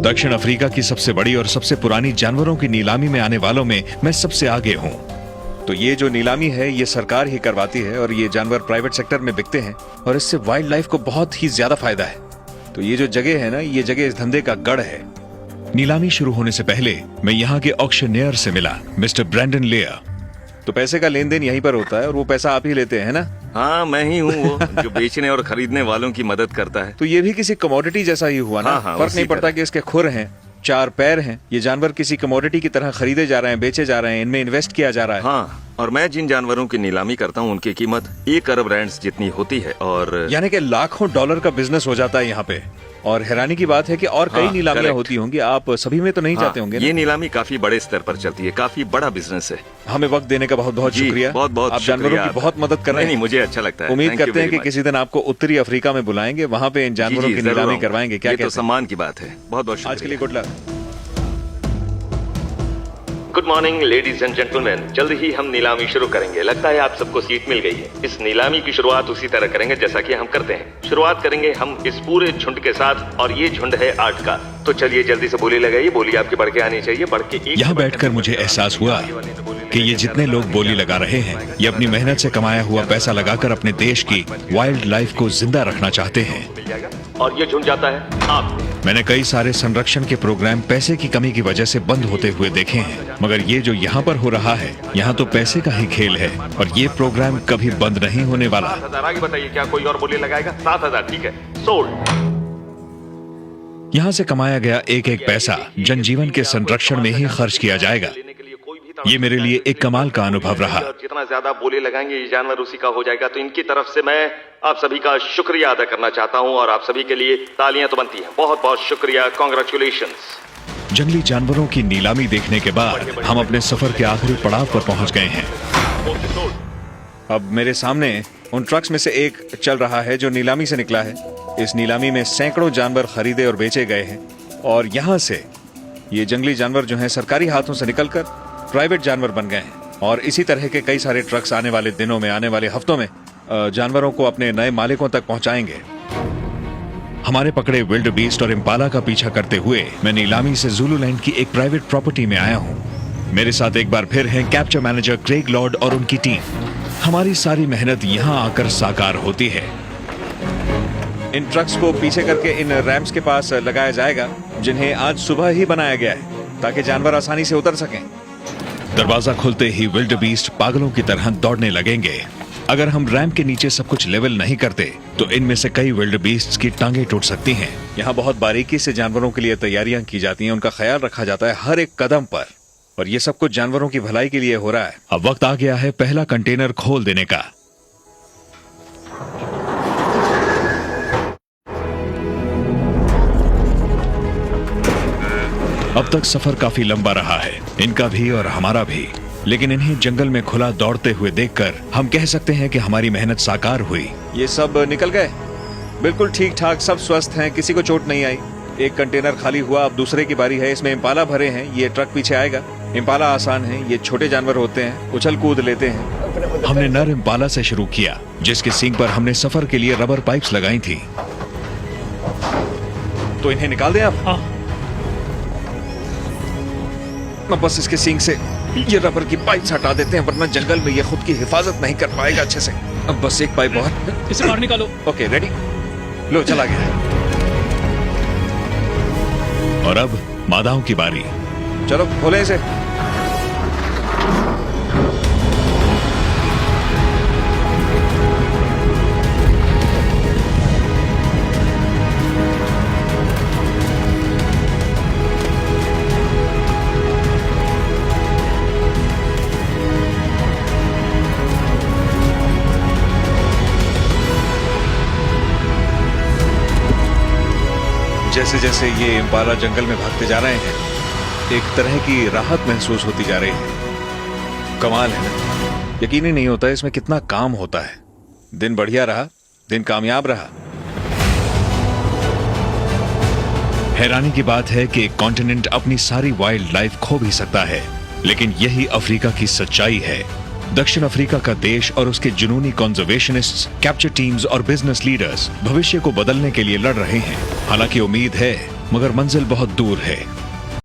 दक्षिण अफ्रीका की सबसे बड़ी और सबसे पुरानी जानवरों की नीलामी में आने वालों में मैं सबसे आगे हूँ। तो ये जो नीलामी है ये सरकार ही करवाती है और ये जानवर प्राइवेट सेक्टर में बिकते हैं और इससे वाइल्ड लाइफ को बहुत ही ज्यादा फायदा है। तो ये जो जगह है ना, ये जगह इस धंधे का गढ़ है। नीलामी शुरू होने से पहले मैं यहाँ के ऑक्शनियर से मिला, मिस्टर ब्रैंडन लेयर। तो पैसे का लेन देन यहीं पर होता है और वो पैसा आप ही लेते हैं ना? हाँ, मैं ही हूँ वो जो बेचने और खरीदने वालों की मदद करता है। तो ये भी किसी कमोडिटी जैसा ही हुआ ना? हाँ, फर्क नहीं पड़ता कि इसके खुर हैं, 4 पैर हैं। ये जानवर किसी कमोडिटी की तरह खरीदे जा रहे हैं, बेचे जा रहे हैं, इनमें इन्वेस्ट किया जा रहा है। हाँ, और मैं जिन जानवरों की नीलामी करता हूँ उनकी कीमत 1 अरब रैंड्स जितनी होती है और यानी कि लाखों डॉलर का बिजनेस हो जाता है यहाँ पे। और हैरानी की बात है कि और कई नीलामियां होती होंगी, आप सभी में तो नहीं जाते होंगे ना? ये नीलामी काफी बड़े स्तर पर चलती है, काफी बड़ा बिजनेस है। हमें वक्त देने का बहुत बहुत शुक्रिया। बहुत बहुत आप जानवरों की बहुत मदद कर रहे हैं। नहीं, मुझे अच्छा लगता है। उम्मीद करते हैं कि किसी दिन आपको उत्तरी अफ्रीका में बुलाएंगे, वहाँ पे इन जानवरों की नीलामी करवाएंगे। क्या कहते हैं? तो सम्मान की बात है। बहुत बहुत आज के लिए good luck. Good morning ladies and gentleman. जल्द ही हम नीलामी शुरू करेंगे। लगता है आप सबको सीट मिल गई है। इस नीलामी की शुरुआत उसी तरह करेंगे जैसा कि हम करते हैं। शुरुआत करेंगे हम इस पूरे झुंड के साथ और ये झुंड है 8 का। तो चलिए जल्दी से बोली लगाइए। बोली आपकी बढ़ के आनी चाहिए। बढ़ के यहाँ बैठकर मुझे एहसास हुआ कि ये जितने लोग बोली लगा रहे हैं ये अपनी मेहनत से कमाया हुआ पैसा लगाकर अपने देश की वाइल्ड लाइफ को जिंदा रखना चाहते हैं। और ये झुंड जाता है आप। मैंने कई सारे संरक्षण के प्रोग्राम पैसे की कमी की वजह से बंद होते हुए देखे हैं, मगर ये जो यहाँ पर हो रहा है, यहाँ तो पैसे का ही खेल है और ये प्रोग्राम कभी बंद नहीं होने वाला। 7,000 आगे बताइए, क्या कोई और बोली लगाएगा? 7,000 ठीक है, सोल्ड। यहाँ से कमाया गया एक एक पैसा जनजीवन के संरक्षण में ही खर्च किया जाएगा। ये मेरे लिए एक कमाल का अनुभव रहा। जितना ज्यादा बोले लगाएंगे ये जानवर उसी का हो जाएगा। तो इनकी तरफ से मैं आप सभी का शुक्रिया अदा करना चाहता हूँ और आप सभी के लिए तालियां तो बनती हैं। बहुत बहुत शुक्रिया, कॉन्ग्रेचुलेशंस। जंगली जानवरों की नीलामी देखने के बाद हम अपने सफर के आखिरी पड़ाव पर पहुंच गए हैं। अब मेरे सामने उन ट्रक्स में से एक चल रहा है जो नीलामी से निकला है। इस नीलामी में सैकड़ों जानवर खरीदे और बेचे गए हैं और यहाँ से ये जंगली जानवर जो हैं सरकारी हाथों से निकलकर प्राइवेट जानवर बन गए हैं। और इसी तरह के कई सारे ट्रक्स आने वाले दिनों में, आने वाले हफ्तों में जानवरों को अपने नए मालिकों तक पहुंचाएंगे। हमारे पकड़े विल्ड बीस्ट और इम्पाला का पीछा करते हुए मैं नीलामी से ज़ुलूलैंड की एक प्राइवेट प्रॉपर्टी में आया हूँ। मेरे साथ एक बार फिर हैं कैप्चर मैनेजर क्रेग लॉर्ड और उनकी टीम। हमारी सारी मेहनत यहाँ आकर साकार होती है। इन ट्रक्स को पीछे करके इन रैम्प्स के पास लगाया जाएगा जिन्हें आज सुबह ही बनाया गया है ताकि जानवर आसानी से उतर सकें। दरवाजा खुलते ही विल्ड बीस्ट पागलों की तरह दौड़ने लगेंगे। अगर हम रैंप के नीचे सब कुछ लेवल नहीं करते तो इनमें से कई विल्ड बीस्ट्स की टांगें टूट सकती हैं। यहाँ बहुत बारीकी से जानवरों के लिए तैयारियां की जाती हैं, उनका ख्याल रखा जाता है हर एक कदम पर और ये सब कुछ जानवरों की भलाई के लिए हो रहा है। अब वक्त आ गया है पहला कंटेनर खोल देने का। अब तक सफर काफी लंबा रहा है, इनका भी और हमारा भी, लेकिन इन्हें जंगल में खुला दौड़ते हुए देखकर हम कह सकते हैं कि हमारी मेहनत साकार हुई। ये सब निकल गए बिल्कुल ठीक ठाक, सब स्वस्थ हैं, किसी को चोट नहीं आई। एक कंटेनर खाली हुआ, अब दूसरे की बारी है। इसमें इम्पाला भरे हैं, ये ट्रक पीछे आएगा। इम्पाला आसान है, ये छोटे जानवर होते हैं, उछल कूद लेते हैं। हमने नर इम्पाला से शुरू किया जिसके सींग पर हमने सफर के लिए रबर पाइप्स लगाई थी। तो इन्हें निकाल दें आप? हाँ। बस इसके सींग से ये रबर की पाइप्स हटा देते हैं वरना जंगल में ये खुद की हिफाजत नहीं कर पाएगा अच्छे से। अब बस एक पाइप बहुत, इसे बाहर निकालो। ओके रेडी, लो चला गया। और अब मादाओं की बारी। चलो खोले इसे। जैसे जैसे ये इम्पाला जंगल में भागते जा रहे हैं एक तरह की राहत महसूस होती जा रही है। कमाल है ना, यकीन ही नहीं होता इसमें कितना काम होता है। दिन बढ़िया रहा, दिन कामयाब रहा। हैरानी की बात है कि एक कॉन्टिनेंट अपनी सारी वाइल्ड लाइफ खो भी सकता है, लेकिन यही अफ्रीका की सच्चाई है। दक्षिण अफ्रीका का देश और उसके जुनूनी कंजर्वेशनिस्ट्स, कैप्चर टीम्स और बिजनेस लीडर्स भविष्य को बदलने के लिए लड़ रहे हैं। हालांकि उम्मीद है मगर मंजिल बहुत दूर है।